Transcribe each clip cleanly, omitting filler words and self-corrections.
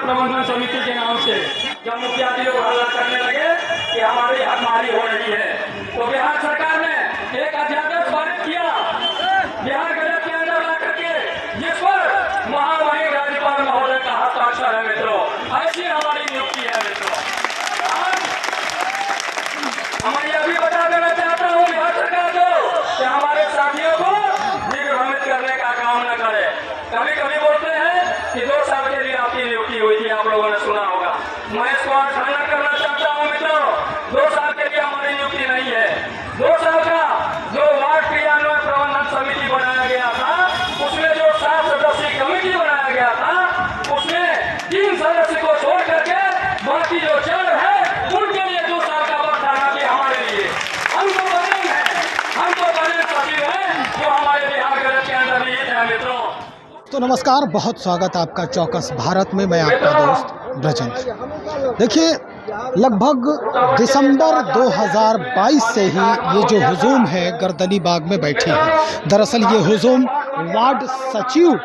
प्रबंधन समिति के नाम से जब मुखिया जी लोग हल्ला करने लगे कि हमारी हकमारी हो रही है, तो बिहार सरकार ने एक अध्यादेश पारित किया बिहार गजट के अंदर ला करके, जिस पर महामहिम राज्यपाल महोदय का हस्ताक्षर है मित्रों। ऐसी हमारी नियुक्ति है मित्रों। मैं यह भी बता देना चाहता हूँ बिहार सरकार को कि हमारे साथियों को दिग्भ्रमित करने का काम न करे। कभी कभी बोलते हैं कि 2 साल के लिए आपकी नियुक्ति हुई थी, आप लोगों ने सुना होगा। मैं इसको आज खंडन करना चाहता हूँ मित्रों, 2 साल के लिए हमारी नियुक्ति नहीं है। 2 साल का जो वार्ड क्रियान्वयन प्रबंधन समिति बनाया गया था, उसमें जो 7 सदस्यीय कमेटी बनाया गया था, उसमें 3 सदस्य को छोड़ करके बाकी जो 4 है उनके लिए 2 साल का वक्त आना चाहिए। हमारे लिए हम तो बने सचिव हैं जो हमारे बिहार गजट के अंदर निहित है मित्रों। तो नमस्कार, बहुत स्वागत है आपका चौकस भारत में। मैं आपका दोस्त ब्रजेंद्र। देखिए, लगभग दिसंबर 2022 से ही ये जो हुजूम है गर्दनी बाग में बैठी है। दरअसल ये हुजूम वार्ड सचिव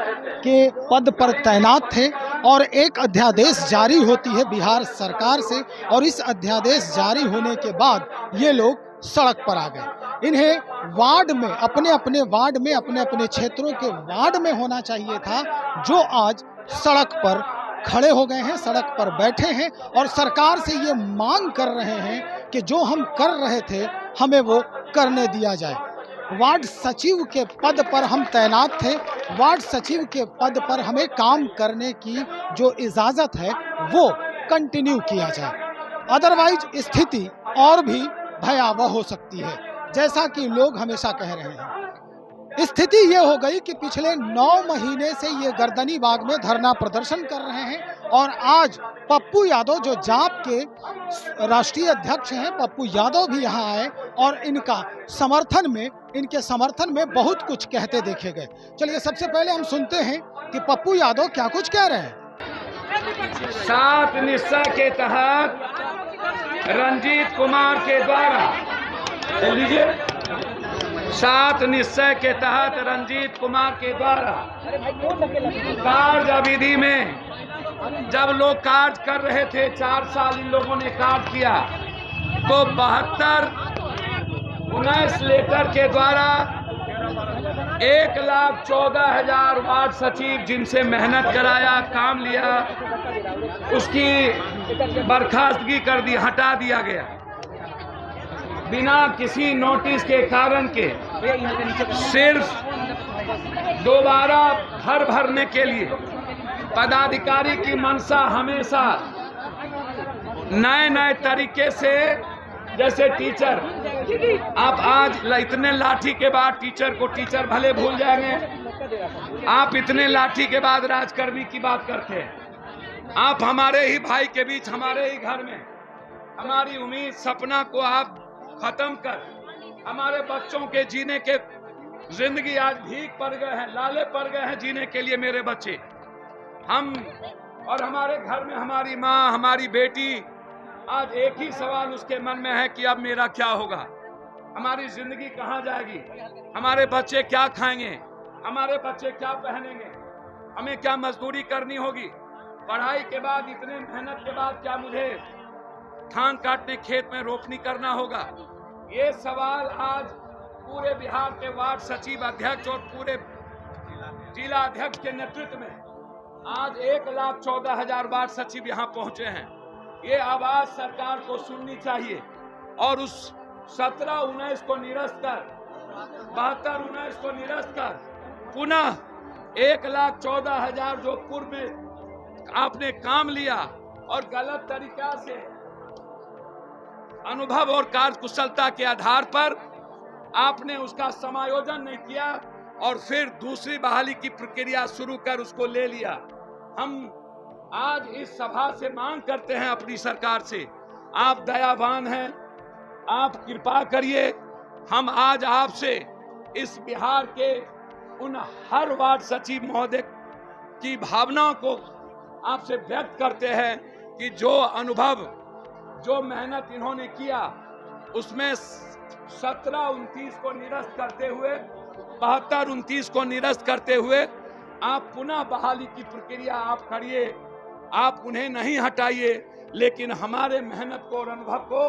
के पद पर तैनात थे और एक अध्यादेश जारी होती है बिहार सरकार से, और इस अध्यादेश जारी होने के बाद ये लोग सड़क पर आ गए। इन्हें वार्ड में अपने अपने वार्ड में अपने अपने क्षेत्रों के वार्ड में होना चाहिए था, जो आज सड़क पर खड़े हो गए हैं, सड़क पर बैठे हैं और सरकार से ये मांग कर रहे हैं कि जो हम कर रहे थे हमें वो करने दिया जाए। वार्ड सचिव के पद पर हम तैनात थे, वार्ड सचिव के पद पर हमें काम करने की जो इजाज़त है वो कंटिन्यू किया जाए, अदरवाइज स्थिति और भी भयावह हो सकती है। जैसा कि लोग हमेशा कह रहे हैं, स्थिति ये हो गई कि पिछले 9 महीने से ये गर्दनी बाग में धरना प्रदर्शन कर रहे हैं और आज पप्पू यादव जो जाप के राष्ट्रीय अध्यक्ष हैं, पप्पू यादव भी यहाँ आए और इनके समर्थन में बहुत कुछ कहते देखे गए। चलिए सबसे पहले हम सुनते हैं कि पप्पू यादव क्या कुछ कह रहे हैं। 7 निश्चय के तहत रंजीत कुमार के द्वारा 7 निश्चय के तहत रंजीत कुमार के द्वारा कार्य विधि में जब लोग कार्य कर रहे थे, 4 साल इन लोगों ने कार्य किया, तो 72-19 लेटर के द्वारा 1,14,000 वार्ड सचिव जिनसे मेहनत कराया, काम लिया, उसकी बर्खास्तगी कर दी, हटा दिया गया बिना किसी नोटिस के कारण के। सिर्फ दोबारा घर भरने के लिए पदाधिकारी की मंशा हमेशा नए तरीके से, जैसे टीचर, आप आज इतने लाठी के बाद टीचर को टीचर भले भूल जाएंगे, आप इतने लाठी के बाद राजकर्मी की बात करते हैं। आप हमारे ही भाई के बीच, हमारे ही घर में हमारी उम्मीद सपना को आप खत्म कर हमारे बच्चों के जीने के जिंदगी आज भीख पड़ गए हैं, लाले पड़ गए हैं जीने के लिए मेरे बच्चे। हम और हमारे घर में हमारी माँ, हमारी बेटी, आज एक ही सवाल उसके मन में है कि अब मेरा क्या होगा, हमारी जिंदगी कहाँ जाएगी, हमारे बच्चे क्या खाएंगे, हमारे बच्चे क्या पहनेंगे, हमें क्या मजदूरी करनी होगी, पढ़ाई के बाद, इतने मेहनत के बाद क्या मुझे धान काटने खेत में रोपनी करना होगा। ये सवाल आज पूरे बिहार के वार्ड सचिव अध्यक्ष और पूरे जिला अध्यक्ष के नेतृत्व में आज 1,14,000 वार्ड सचिव यहाँ पहुंचे हैं। ये आवाज सरकार को सुननी चाहिए और उस 17-19 को निरस्त कर, 72-19 को निरस्त कर, पुनः 1,14,000 जो पूर्व में आपने काम लिया और गलत तरीका से अनुभव और कार्यकुशलता के आधार पर आपने उसका समायोजन नहीं किया और फिर दूसरी बहाली की प्रक्रिया शुरू कर उसको ले लिया। हम आज इस सभा से मांग करते हैं अपनी सरकार से, आप दयावान हैं, आप कृपा करिए। हम आज आपसे इस बिहार के उन हर वार्ड सचिव महोदय की भावनाओं को आपसे व्यक्त करते हैं कि जो अनुभव, जो मेहनत इन्होंने किया, उसमें 17-29 को निरस्त करते हुए, 72-29 को निरस्त करते हुए आप पुनः बहाली की प्रक्रिया आप करिए। आप उन्हें नहीं हटाइए, लेकिन हमारे मेहनत को और अनुभव को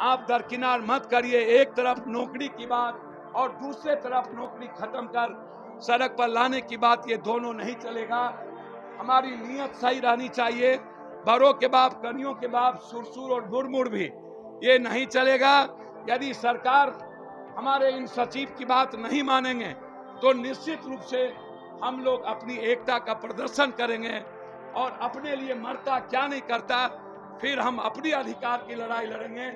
आप दरकिनार मत करिए। एक तरफ नौकरी की बात और दूसरे तरफ नौकरी खत्म कर सड़क पर लाने की बात, ये दोनों नहीं चलेगा। हमारी नीयत सही रहनी चाहिए। बड़ों के बाप, कनियों के बाप, सुरसुर और मुड़मुड़ भी ये नहीं चलेगा। यदि सरकार हमारे इन सचिव की बात नहीं मानेंगे तो निश्चित रूप से हम लोग अपनी एकता का प्रदर्शन करेंगे और अपने लिए मरता क्या नहीं करता, फिर हम अपनी अधिकार की लड़ाई लड़ेंगे।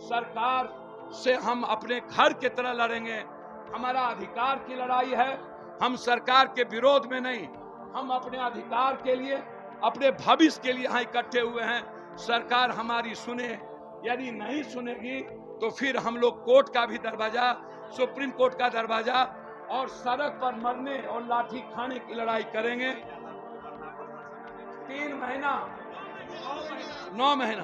सरकार से हम अपने घर की तरह लड़ेंगे। हमारा अधिकार की लड़ाई है। हम सरकार के विरोध में नहीं, हम अपने अधिकार के लिए, अपने भविष्य के लिए यहाँ इकट्ठे हुए हैं। सरकार हमारी सुने, यदि नहीं सुनेगी तो फिर हम लोग कोर्ट का भी दरवाजा, सुप्रीम कोर्ट का दरवाजा और सड़क पर मरने और लाठी खाने की लड़ाई करेंगे। 3 महीना 9 महीना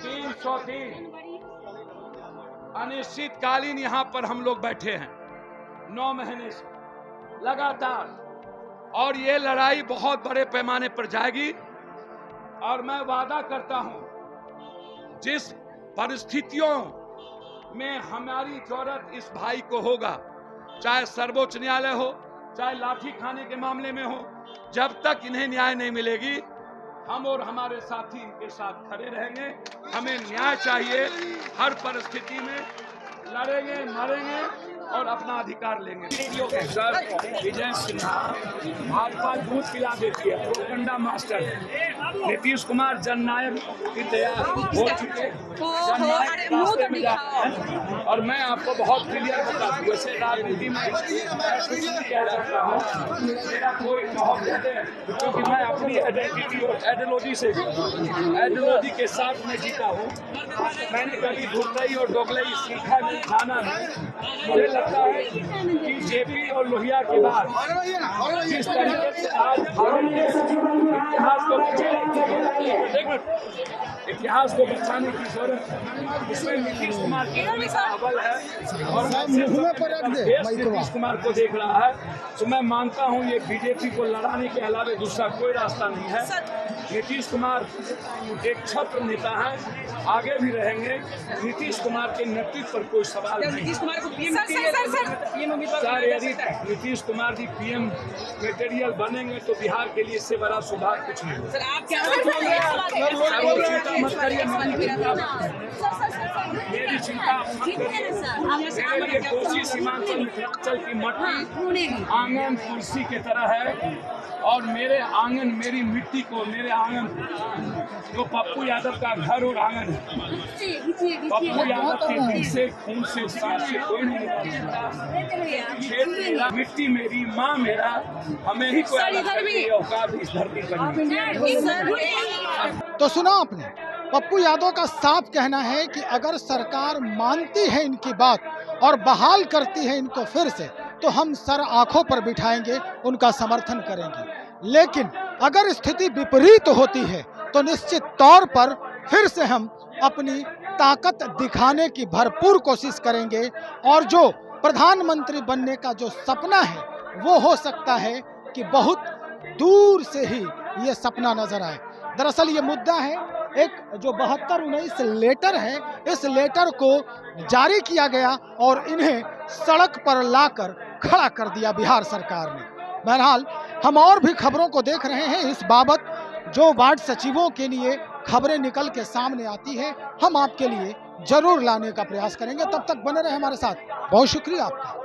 303 अनिश्चितकालीन यहाँ पर हम लोग बैठे हैं 9 महीने से लगातार, और ये लड़ाई बहुत बड़े पैमाने पर जाएगी। और मैं वादा करता हूं, जिस परिस्थितियों में हमारी जरूरत इस भाई को होगा, चाहे सर्वोच्च न्यायालय हो, चाहे लाठी खाने के मामले में हो, जब तक इन्हें न्याय नहीं मिलेगी, हम और हमारे साथी इनके साथ खड़े रहेंगे। हमें न्याय चाहिए। हर परिस्थिति में लड़ेंगे, मरेंगे और अपना अधिकार लेंगे। सर, विजय सिन्हा भाजपा दूध पिला देती है, प्रोपगंडा मास्टर है। नीतीश कुमार जननायक की तैयार हो चुके, जननायक रास्ते में जाते हैं। और मैं आपको बहुत क्लियर बता दूं, वैसे राजनीति में कुछ नहीं कह सकता हूँ, मेरा कोई मोहब्बत है, क्योंकि मैं अपनी आइडेंटिटी और आइडियोलॉजी के साथ में जीता हूँ। मैंने कभी धुरई और दोगलई सीखा नहीं, खाना नहीं। मुझे लगता है कि जेपी और लोहिया के बाद जिस तरीके से आज भारत के इतिहास को बचाने की जरूरत है, इसमें नीतीश कुमार की अव्वल है और नीतीश कुमार को देख रहा है। तो मैं मानता हूँ ये बीजेपी को लड़ाने के अलावा दूसरा कोई रास्ता नहीं है। नीतीश कुमार एक छत्र नेता है, आगे भी रहेंगे। नीतीश कुमार के नेतृत्व पर कोई सवाल नहीं। नीतीश कुमार को पीएम सर, यदि नीतीश कुमार जी पीएम मटेरियल बनेंगे तो बिहार के लिए इससे बड़ा सुधार कुछ नहीं। सर, आप क्या मत करिए, मेरी चिंता मेरे लिए कोसी सीमांचल मिथिलांचल की मट्टी आंगन तुलसी की तरह है, और मेरे आंगन, मेरी मिट्टी को, मेरे आंगन जो पप्पू यादव का घर और आंगन है, पप्पू यादव के दिल से, खून से, सांस से कोई नहीं निकालता। मिट्टी मेरी, माँ मेरा, हमें ही कोई अलग करके औकात इस धरती पर नहीं। तो सुना आपने, पप्पू यादव का साफ कहना है कि अगर सरकार मानती है इनकी बात और बहाल करती है इनको फिर से, तो हम सर आंखों पर बिठाएंगे, उनका समर्थन करेंगे। लेकिन अगर स्थिति विपरीत होती है तो निश्चित तौर पर फिर से हम अपनी ताकत दिखाने की भरपूर कोशिश करेंगे, और जो प्रधानमंत्री बनने का जो सपना है वो हो सकता है कि बहुत दूर से ही ये सपना नजर आए। दरअसल ये मुद्दा है, एक जो 72-19 लेटर है, इस लेटर को जारी किया गया और इन्हें सड़क पर लाकर खड़ा कर दिया बिहार सरकार ने। बहरहाल हम और भी खबरों को देख रहे हैं इस बाबत, जो वार्ड सचिवों के लिए खबरें निकल के सामने आती है हम आपके लिए जरूर लाने का प्रयास करेंगे। तब तक बने रहे हमारे साथ। बहुत शुक्रिया आपका।